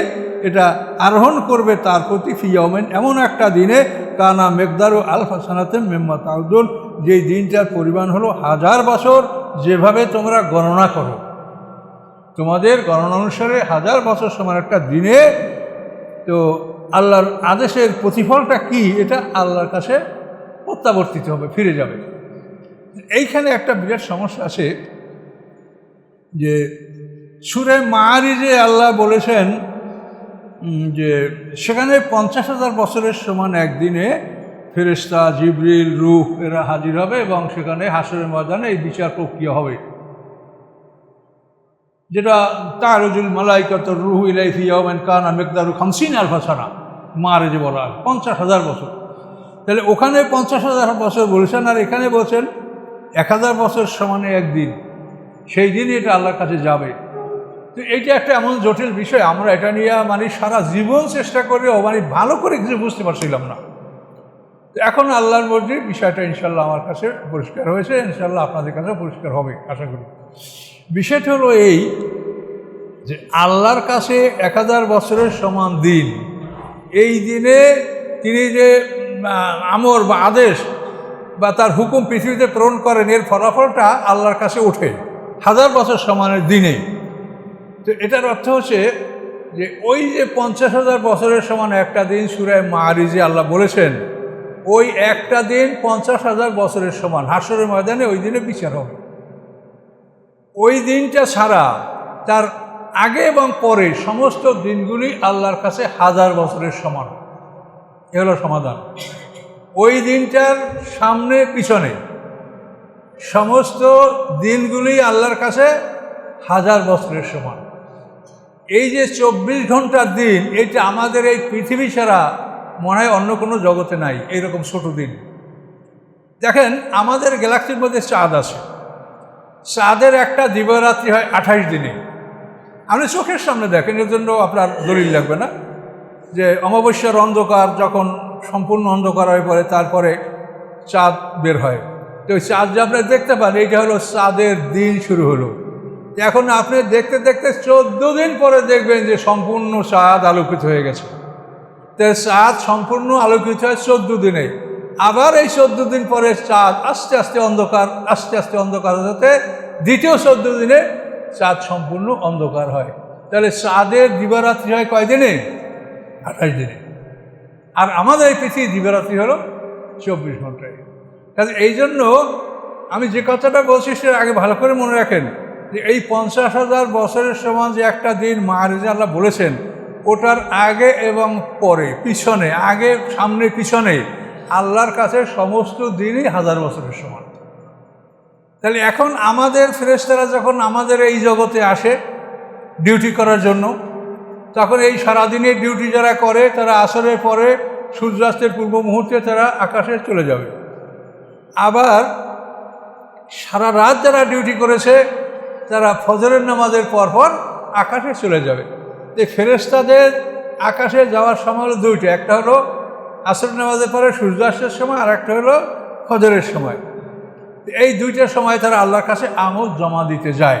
এটা আরোহণ করবে তার প্রতি ফি ইয়াউমিন, এমন একটা দিনে কানা মিকদারু আলফা সানাতিন মিম্মা তাউদুন, যেই দিনটার পরিমাণ হলো 1000 বছর, যেভাবে তোমরা গণনা করো। তোমাদের গণনা অনুসারে 1000 বছর সমান একটা দিনে। তো আল্লাহর আদেশের প্রতিফলটা কি, এটা আল্লাহর কাছে প্রত্যাবর্তিত হবে, ফিরে যাবে। এইখানে একটা বিরাট সমস্যা আছে, যে সূরা মাআরিজে আল্লাহ বলেছেন যে সেখানে 50,000 বছরের সমান একদিনে ফেরেশতা, জিবরিল, রূহ এরা হাজির হবে এবং সেখানে হাসরের ময়দানে এই বিচার প্রক্রিয়া হবে, যেটা তারজুল মালাইকাতুর রূহু ইলাইহি ফি ইয়াওমিন কানা মিকদারু 50,000 সানা, মারে যে বলা হয় 50,000 বছর। তাহলে ওখানে 50,000 বছর বলেছেন, আর এখানে বলছেন 1000 বছর সমানে একদিন, সেই দিনই এটা আল্লাহর কাছে যাবে। তো এইটা একটা এমন জটিল বিষয়, আমরা এটা নিয়ে মানে সারা জীবন চেষ্টা করেও মানে ভালো করে কিছু বুঝতে পারছিলাম না। তো এখন আল্লাহর মর্জি বিষয়টা ইনশাল্লাহ আমার কাছে পরিষ্কার হয়েছে, ইনশাল্লাহ আপনাদের কাছে পরিষ্কার হবে আশা করি। বিষয়টা হলো এই যে আল্লাহর কাছে 1000 বছরের সমান দিন, এই দিনে তিনি যে আমর বা আদেশ বা তার হুকুম পৃথিবীতে প্রেরণ করেন, এর ফলাফলটা আল্লাহর কাছে ওঠে 1000 বছর সমানের দিনে। তো এটার অর্থ হচ্ছে যে ওই যে 50,000 বছরের সমান একটা দিন সূরা মাআরিজে আল্লাহ বলেছেন, ওই একটা দিন 50,000 বছরের সমান। হাসরের ময়দানে ওই দিনে বিচার হবে। ওই দিনটা ছাড়া তার আগে এবং পরে সমস্ত দিনগুলি আল্লাহর কাছে 1000 বছরের সমান। এ হলো সমাধান। ওই দিনটার সামনে পিছনে সমস্ত দিনগুলি আল্লাহর কাছে 1000 বছরের সমান। এই যে 24 ঘন্টার দিন, এটা আমাদের এই পৃথিবী ছাড়া মনে হয় অন্য কোনো জগতে নাই এইরকম ছোট দিন। দেখেন, আমাদের গ্যালাক্সির মধ্যে চাঁদ আছে, চাঁদের একটা দিবারাত্রি হয় 28 দিনে। আপনি চোখের সামনে দেখেন, এর জন্য আপনার দলিল লাগবে না, যে অমাবস্যার অন্ধকার যখন সম্পূর্ণ অন্ধকার হয়ে পড়ে তারপরে চাঁদ বের হয়। তো ওই চাঁদ যে আপনি দেখতে পান, এইটা হলো চাঁদের দিন শুরু হলো। এখন আপনি দেখতে দেখতে 14 দিন পরে দেখবেন যে সম্পূর্ণ চাঁদ আলোকিত হয়ে গেছে। তো চাঁদ সম্পূর্ণ আলোকিত হয় 14 দিনে। আবার এই 14 দিন পরে চাঁদ আস্তে আস্তে অন্ধকার হতে দ্বিতীয় 14 দিনে চাঁদ সম্পূর্ণ অন্ধকার হয়। তাহলে চাঁদের দিবারাত্রি হয় কয় দিনে? 28 দিনে। আর আমাদের এই পৃথিবীর দিবারাত্রি হলো 24 ঘন্টায়। তাহলে এই জন্য আমি যে কথাটা বলছি সেটা আগে ভালো করে মনে রাখেন, যে এই 50,000 বছরের সমান যে একটা দিন মাআরিজে আল্লাহ বলেছেন, ওটার আগে এবং পরে পিছনে, আগে সামনে পিছনে আল্লাহর কাছে সমস্ত দিনই 1000 বছরের সমান। তাহলে এখন আমাদের ফেরেশতারা যখন আমাদের এই জগতে আসে ডিউটি করার জন্য, তখন এই সারাদিনের ডিউটি যারা করে তারা আসরের পরে সূর্যাস্তের পূর্ব মুহূর্তে তারা আকাশে চলে যাবে। আবার সারা রাত যারা ডিউটি করেছে তারা ফজরের নামাজের পরপর আকাশে চলে যাবে। এই ফেরেশতাদের আকাশে যাওয়ার সময় হলো দুইটা, একটা হলো আসরের নামাজের পরে সূর্যাস্তের সময়, আর একটা হলো ফজরের সময়। এই দুইটা সময় তারা আল্লাহর কাছে আমল জমা দিতে যায়।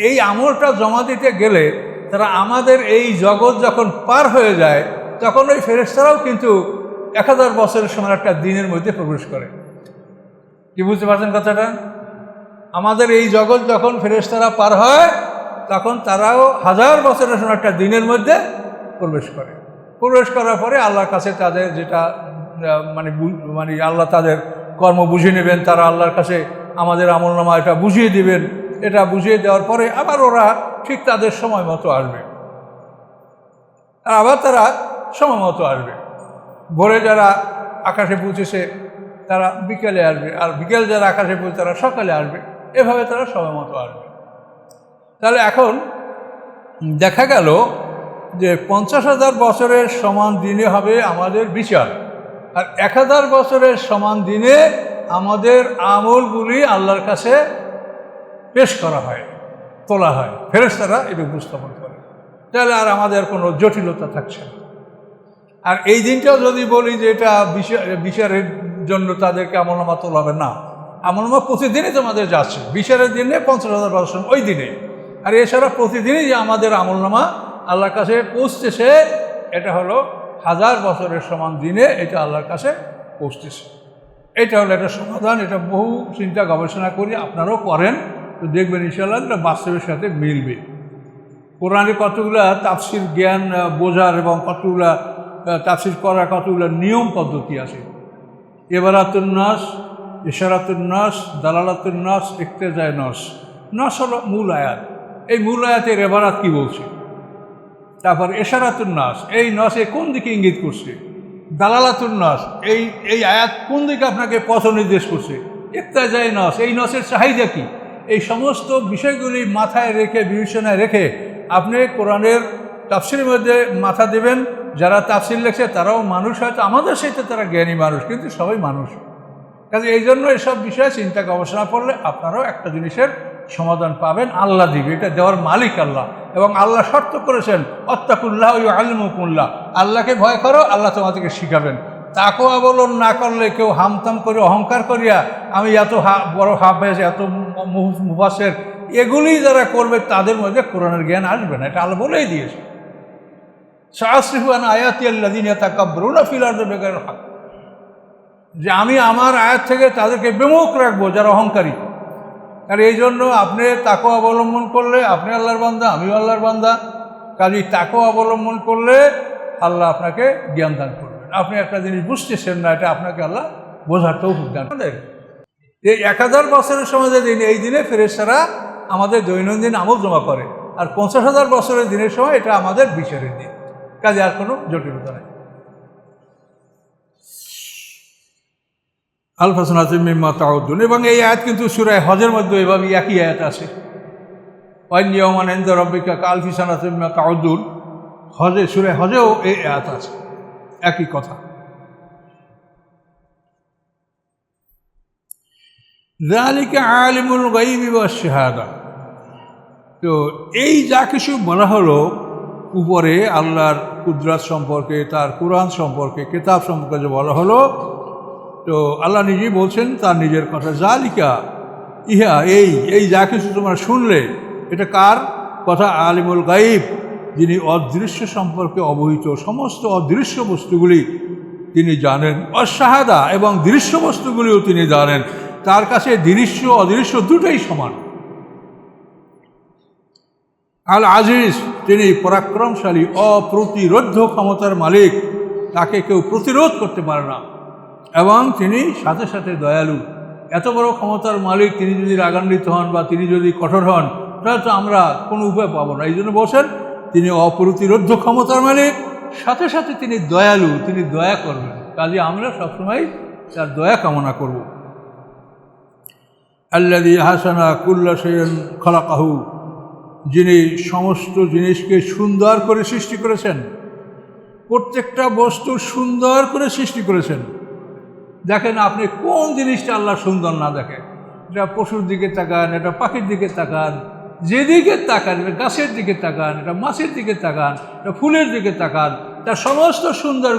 এই আমলটা জমা দিতে গেলে তারা আমাদের এই জগৎ যখন পার হয়ে যায়, তখন ওই ফেরেশতারাও কিন্তু 1000 বছরের সময় একটা দিনের মধ্যে প্রবেশ করে। কি বুঝতে পারছেন কথাটা? আমাদের এই জগৎ যখন ফেরেশতারা পার হয়, তখন তারাও 1000 বছরের সময় একটা দিনের মধ্যে প্রবেশ করে। প্রবেশ করার পরে আল্লাহর কাছে তাদের যেটা মানে আল্লাহ তাদের কর্ম বুঝিয়ে নেবেন, তারা আল্লাহর কাছে আমাদের আমলনামা এটা বুঝিয়ে দিবেন। এটা বুঝিয়ে দেওয়ার পরে আবার ওরা ঠিক তাদের সময় মতো আসবে, আর আবার তারা সময় মতো আসবে। ভোরে যারা আকাশে পৌঁছেছে তারা বিকেলে আসবে, আর বিকেল যারা আকাশে পৌঁছে তারা সকালে আসবে। এভাবে তারা সময় মতো আসবে। তাহলে এখন দেখা গেল যে 50,000 বছরের সমান দিনে হবে আমাদের বিচার, আর 1000 বছরের সমান দিনে আমাদের আমলগুলি আল্লাহর কাছে পেশ করা হয়, তোলা হয়, ফেরেশতারা এটা উপস্থাপন করে। তাহলে আর আমাদের কোনো জটিলতা থাকছে না। আর এই দিনটাও যদি বলি যে এটা বিচারের জন্য তাদেরকে আমলনামা তোলা হবে না, আমলনামা প্রতিদিনই তোমাদের যাচ্ছে। বিচারের দিনে 50,000 বছর ওই দিনে, আর এছাড়া প্রতিদিনই যে আমাদের আমলনামা আল্লাহর কাছে পৌঁছতেছে, এটা হলো 1000 বছরের সমান দিনে এটা আল্লাহর কাছে পৌঁছতেছে। এটা হলো একটা সমাধান। এটা বহু চিন্তা গবেষণা করি, আপনারাও করেন, তো দেখবেন ইনশাআল্লাহ এটা বাস্তবের সাথে মিলবে। কোরআনে কতগুলা তাফসির জ্ঞান বোঝার এবং কতগুলা তাফসির করার কতগুলো নিয়ম পদ্ধতি আছে। এবারাতুন নাস, ইশারাতুন নাস, দালালাতুন নাস, ইক্তেজায় নাস। নাস হলো মূল আয়াত। এই মূল আয়াতের এবারাত কি বলছে, তারপর ইশারাতুন নাস, এই নাসে কোন দিকে ইঙ্গিত করছে, দালালাতুন নস, এই আয়াত কোন দিকে আপনাকে পথ নির্দেশ করছে, ইক্তাজাই নস, এই নসের চাহিদা কি, এই সমস্ত বিষয়গুলি মাথায় রেখে বিবেচনায় রেখে আপনি কোরআনের তাফসিরের মধ্যে মাথা দেবেন। যারা তাফসির লেখছে তারাও মানুষ, হয়তো আমাদের সাথে তারা জ্ঞানী মানুষ, কিন্তু সবাই মানুষ। কাজে এই জন্য এসব বিষয়ে চিন্তা গবেষণা করলে আপনারাও একটা জিনিসের সমাধান পাবেন, আল্লাহ দিবে, এটা দেওয়ার মালিক আল্লাহ। এবং আল্লাহ শর্ত করেছেন অত্তাকুল্লাহ আলিমুকুল্লাহ, আল্লাহকে ভয় করো, আল্লাহ তোমাদেরকে শিখাবেন। তাকওয়া অবলম্বন না করলে কেউ হামতাম করে অহংকার করিয়া আমি এত বড় হাফেজ, এত মুফাসসির, এগুলি যারা করবে তাদের মধ্যে কোরআনের জ্ঞান আসবে না, এটা আল্লাহ বলেই দিয়েছে। সাসরিফু আন আয়াতি আল্লাযিনা ইয়াতাকাব্বারুনা ফিল আরদি বিগাইরিল হক, যে আমি আমার আয়াত থেকে তাদেরকে বিমুখ রাখবো যারা অহংকারী। আর এই জন্য আপনি তাকওয়া অবলম্বন করলে আপনি আল্লাহর বান্দা, আমিও আল্লাহর বান্দা। কাজেই তাকওয়া অবলম্বন করলে আল্লাহ আপনাকে জ্ঞান দান করবেন। আপনি একটা জিনিস বুঝতেছেন না, এটা আপনাকে আল্লাহ বোঝার তৌফিক দান করবেন। এই 1000 বছরের সময় দিন, এই দিনে ফেরেশতারা আমাদের দৈনন্দিন আমল জমা করে, আর 50,000 বছরের দিনের সময় এটা আমাদের বিচারের দিন। কাজে আর কোনো জটিলতা নেই। আলফাসনাতিম মিম্মা তাউদ্দুন, এবং এই আয়াত কিন্তু সূরা হজের মধ্যে এভাবে একই আয়াত আছে, ওয়াইন ইয়াওমান ইনদা রাব্বিকা কালফি সানাতিম মিম্মা তাউদ্দুন। হজে, সূরা হজেও এই আয়াত আছে, একই কথা। যালিকা আলিমুল গায়বি ওয়াশ শাহাদা। তো এই যা কিছু বলা হলো উপরে আল্লাহর কুদরত সম্পর্কে, তার কোরআন সম্পর্কে, কিতাব সম্পর্কে যে বলা হলো, তো আল্লাহ নিজেই বলছেন তার নিজের কথা, জালিকা ইহা, এই যা কিছু তোমরা শুনলে, এটা কার কথা? আলিমুল গায়ব, যিনি অদৃশ্য সম্পর্কে অবহিত, সমস্ত অদৃশ্য বস্তুগুলি তিনি জানেন। অশাহাদা, এবং দৃশ্য বস্তুগুলিও তিনি জানেন। তার কাছে দৃশ্য অদৃশ্য দুটোই সমান। আল আজিজ, তিনি পরাক্রমশালী, অপ্রতিরোধ্য ক্ষমতার মালিক, তাকে কেউ প্রতিরোধ করতে পারে না। এবং তিনি সাথে সাথে দয়ালু। এত বড় ক্ষমতার মালিক, তিনি যদি রাগান্বিত হন বা তিনি যদি কঠোর হন, তাহলে তো আমরা কোনো উপায় পাবো না। এই জন্য বলছেন তিনি অপ্রতিরোধ্য ক্ষমতার মালিক, সাথে সাথে তিনি দয়ালু, তিনি দয়া করবেন। কাজে আমরা সবসময় তার দয়া কামনা করব। আল্লাযী আহসানা কুল্লা শাইইন খালাকাহু, যিনি সমস্ত জিনিসকে সুন্দর করে সৃষ্টি করেছেন, প্রত্যেকটা বস্তু সুন্দর করে সৃষ্টি করেছেন। দেখেন আপনি কোন জিনিসটা আল্লাহ সুন্দর না দেখেন? এটা পশুর দিকে তাকান, এটা পাখির দিকে তাকান, যেদিকে তাকান, এটা গাছের দিকে তাকান, এটা মাছের দিকে তাকান, এটা ফুলের দিকে তাকান, তার সমস্ত সুন্দর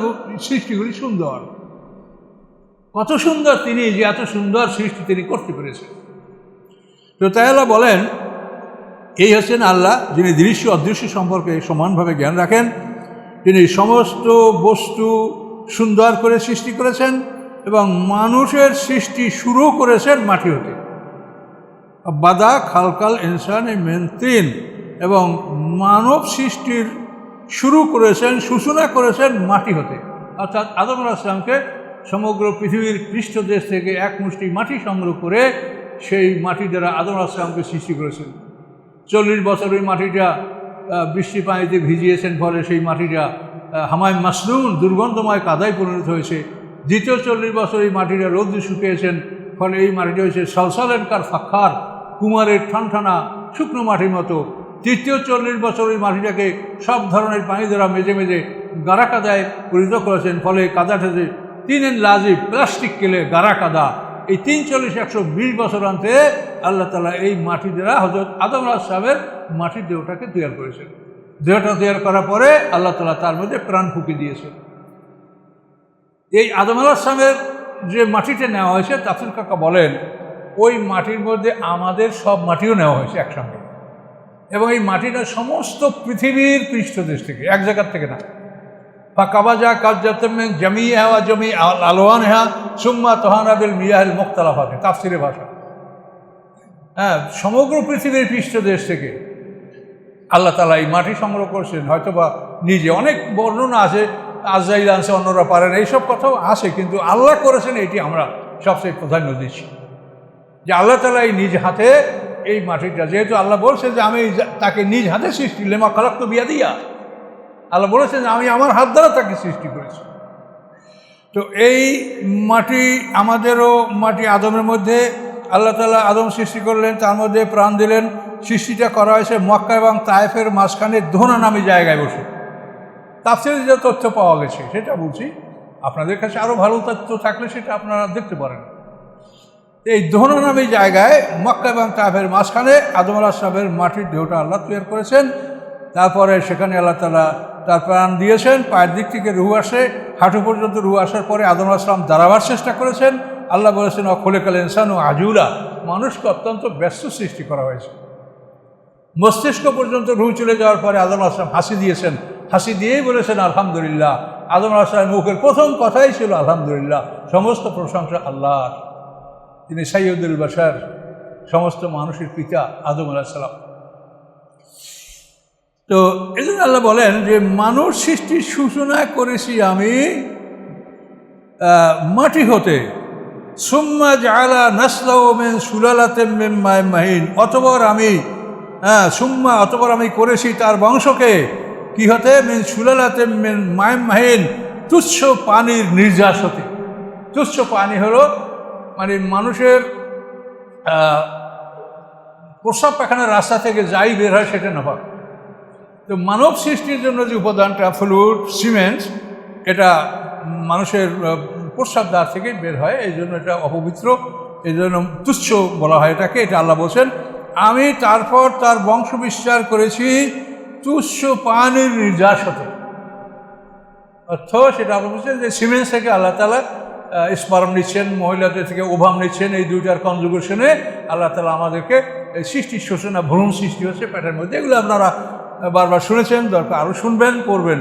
সৃষ্টিগুলি সুন্দর। কত সুন্দর তিনি, যে এত সুন্দর সৃষ্টি তিনি করতে পেরেছেন। তো তাই আল্লাহ বলেন, এই হচ্ছেন আল্লাহ, যিনি দৃশ্য অদৃশ্য সম্পর্কে সমানভাবে জ্ঞান রাখেন। তিনি সমস্ত বস্তু সুন্দর করে সৃষ্টি করেছেন এবং মানুষের সৃষ্টি শুরু করেছেন মাটি হতে। বাদা খালকাল ইনসানে মিন তিন, এবং মানব সৃষ্টির শুরু করেছেন, সূচনা করেছেন মাটি হতে। অর্থাৎ আদম আলাইহিস সালামকে সমগ্র পৃথিবীর পৃষ্ঠদেশ থেকে এক মুষ্টি মাটি সংগ্রহ করে সেই মাটি দ্বারা আদম আলাইহিস সালামকে সৃষ্টি করেছেন। 40 বছর ওই মাটিটা বৃষ্টি পানিতে ভিজিয়েছেন, ফলে সেই মাটিটা হামায় মাসনুন, দুর্গন্ধময় কাদায় পরিণত হয়েছে। দ্বিতীয় 40 বছর এই মাটিটা রৌদ্রে শুকিয়েছেন, ফলে এই মাটিটা হয়েছে সলসলের কার ফাখার, কুমারের ঠানঠানা শুকনো মাটির মতো। তৃতীয় 40 বছর ওই মাটিটাকে সব ধরনের পানি দ্বারা মেজে মেজে গাড়া কাদায় পরিণত করেছেন, ফলে কাদাটাতে 3 লাজিব প্লাস্টিক কেলে গাড়া কাদা। এই 340-120 বছর অন্তে আল্লাহ তাআলা এই মাটি দ্বারা হযরত আদম আলাইহিস সালামের মাটির দেহটাকে তৈরি করেছেন। দেহটা তৈরি করার পরে আল্লাহ তাআলা তার মধ্যে প্রাণ ফুঁকে দিয়েছেন। এই আদম আলাইহিস সালামের যে মাটিটা নেওয়া হয়েছে, তাফসীর কাকা বলেন ওই মাটির মধ্যে আমাদের সব মাটিও নেওয়া হয়েছে একসঙ্গে, এবং এই মাটিটা সমস্ত পৃথিবীর পৃষ্ঠদেশ থেকে, এক জায়গার থেকে না। ফাকাবাজা কাজ্জাতামিন জামিআ ওয়া জামি আলওয়ানহা সুম্মা তাহানা বিল মিয়াহিল মুখতালাফাতি, তাফসীরের ভাষা। হ্যাঁ, সমগ্র পৃথিবীর পৃষ্ঠদেশ থেকে আল্লাহ তাআলা এই মাটি সংগ্রহ করছেন। হয়তোবা নিজে, অনেক বর্ণনা আছে, আজরাইল আনছে, অন্যরা পারেন, এইসব কথাও আসে, কিন্তু আল্লাহ করেছেন এটি আমরা সবচেয়ে প্রাধান্য দিচ্ছি, যে আল্লাহ তাআলা এই নিজ হাতে এই মাটিটা, যেহেতু আল্লাহ বলছে যে আমি তাকে নিজ হাতে সৃষ্টি, লেমা খালাকতু বিয়াদিয়া, আল্লাহ বলেছেন যে আমি আমার হাত দ্বারা তাকে সৃষ্টি করেছি। তো এই মাটি আমাদেরও মাটি আদমের মধ্যে আল্লাহ তাআলা আদম সৃষ্টি করলেন, তার মধ্যে প্রাণ দিলেন। সৃষ্টিটা করা হয়েছে মক্কা এবং তায়েফের মাঝখানে ধোনা নামী জায়গায় বসে। তাফসীরে যে তথ্য পাওয়া গেছে সেটা বলছি, আপনাদের কাছে আরও ভালো তথ্য থাকলে সেটা আপনারা দেখতে পারেন। এই ধোনা নামী জায়গায় মক্কা এবং তায়েফের মাঝখানে আদম আলাইহিস সালামের মাটির দেহটা আল্লাহ তৈরি করেছেন। তারপরে সেখানে আল্লাহ তাআলা তার প্রাণ দিয়েছেন, পায়ের দিক থেকে রুহ আসে, হাঁটু পর্যন্ত রুহ আসার পরে আদম আলাইহিস সালাম দাঁড়াবার চেষ্টা করেছেন। আল্লাহ বলেছেন খোলেকাল ইনসানু আজুলা, মানুষকে অত্যন্ত ব্যস্ত সৃষ্টি করা হয়েছে। মস্তিষ্ক পর্যন্ত রুহ চলে যাওয়ার পরে আদম আলাইহিস সালাম হাসি দিয়েছেন, হাসি দিয়েই বলেছেন আলহামদুলিল্লাহ। আদম আলাইহিস সালামের মুখের প্রথম কথাই ছিল আলহামদুলিল্লাহ, সমস্ত প্রশংসা আল্লাহর। তিনি সাইয়্যিদুল বাশার, সমস্ত মানুষের পিতা আদম আলাইহিস সালাম। তো এই জন্য আল্লাহ বলেন যে মানুষ সৃষ্টির সূচনা করেছি আমি মাটি হতে, সুম্মা জাআলা নাসলাহু মিন সুলালাতিন মিন মাইন মাহিন, অতঃপর আমি করেছি তার বংশকে কি হতে, মিন সুলালাতিন মিন মাইন মাহিন, তুচ্ছ পানির নির্যাস হতে। তুচ্ছ পানি হলো মানে মানুষের প্রস্রাব পায়খানার রাস্তা থেকে যাই বের হয় সেটা না পাক। তো মানব সৃষ্টির জন্য যে উপাদানটা ফ্লুইড, সিমেন্ট, এটা মানুষের প্রস্রাবদ্বার থেকে বের হয়, এই জন্য এটা অপবিত্র, এই জন্য তুচ্ছ বলা হয় এটাকে। এটা আল্লাহ বলছেন আমি তারপর তার বংশ বিস্তার করেছি তুচ্ছ পানির নির্যাস হতে। অর্থ সেটা আল্লাহ বলছেন যে সিমেন্ট থেকে আল্লাহ তাআলা স্পার্ম নিচ্ছেন, মহিলাদের থেকে ওভাম নিচ্ছেন, এই দুইটার কনজুগেশনে আল্লাহ তাআলা আমাদেরকে সৃষ্টির সূচনা, ভ্রূণ সৃষ্টি হচ্ছে পেটের মধ্যে। এগুলো আপনারা বারবার শুনেছেন, দরকার আরও শুনবেন, পড়বেন।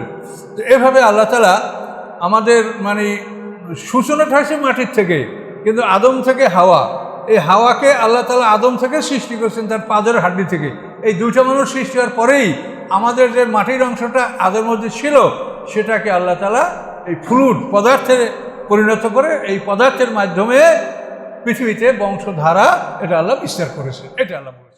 তো এভাবে আল্লাহ তাআলা আমাদের মানে সূচনাটা হয়েছে মাটির থেকে, কিন্তু আদম থেকে হাওয়া, এই হাওয়াকে আল্লাহ তাআলা আদম থেকে সৃষ্টি করেছেন তার পাঁজরের হাড্ডি থেকে। এই দুইটা মানুষ সৃষ্টি হওয়ার পরেই আমাদের যে মাটির অংশটা আদমের মধ্যে ছিল সেটাকে আল্লাহ তাআলা এই ফ্লুইড পদার্থে পরিণত করে এই পদার্থের মাধ্যমে পৃথিবীতে বংশধারা এটা আল্লাহ বিস্তার করেছে, এটা আল্লাহ বলেছে।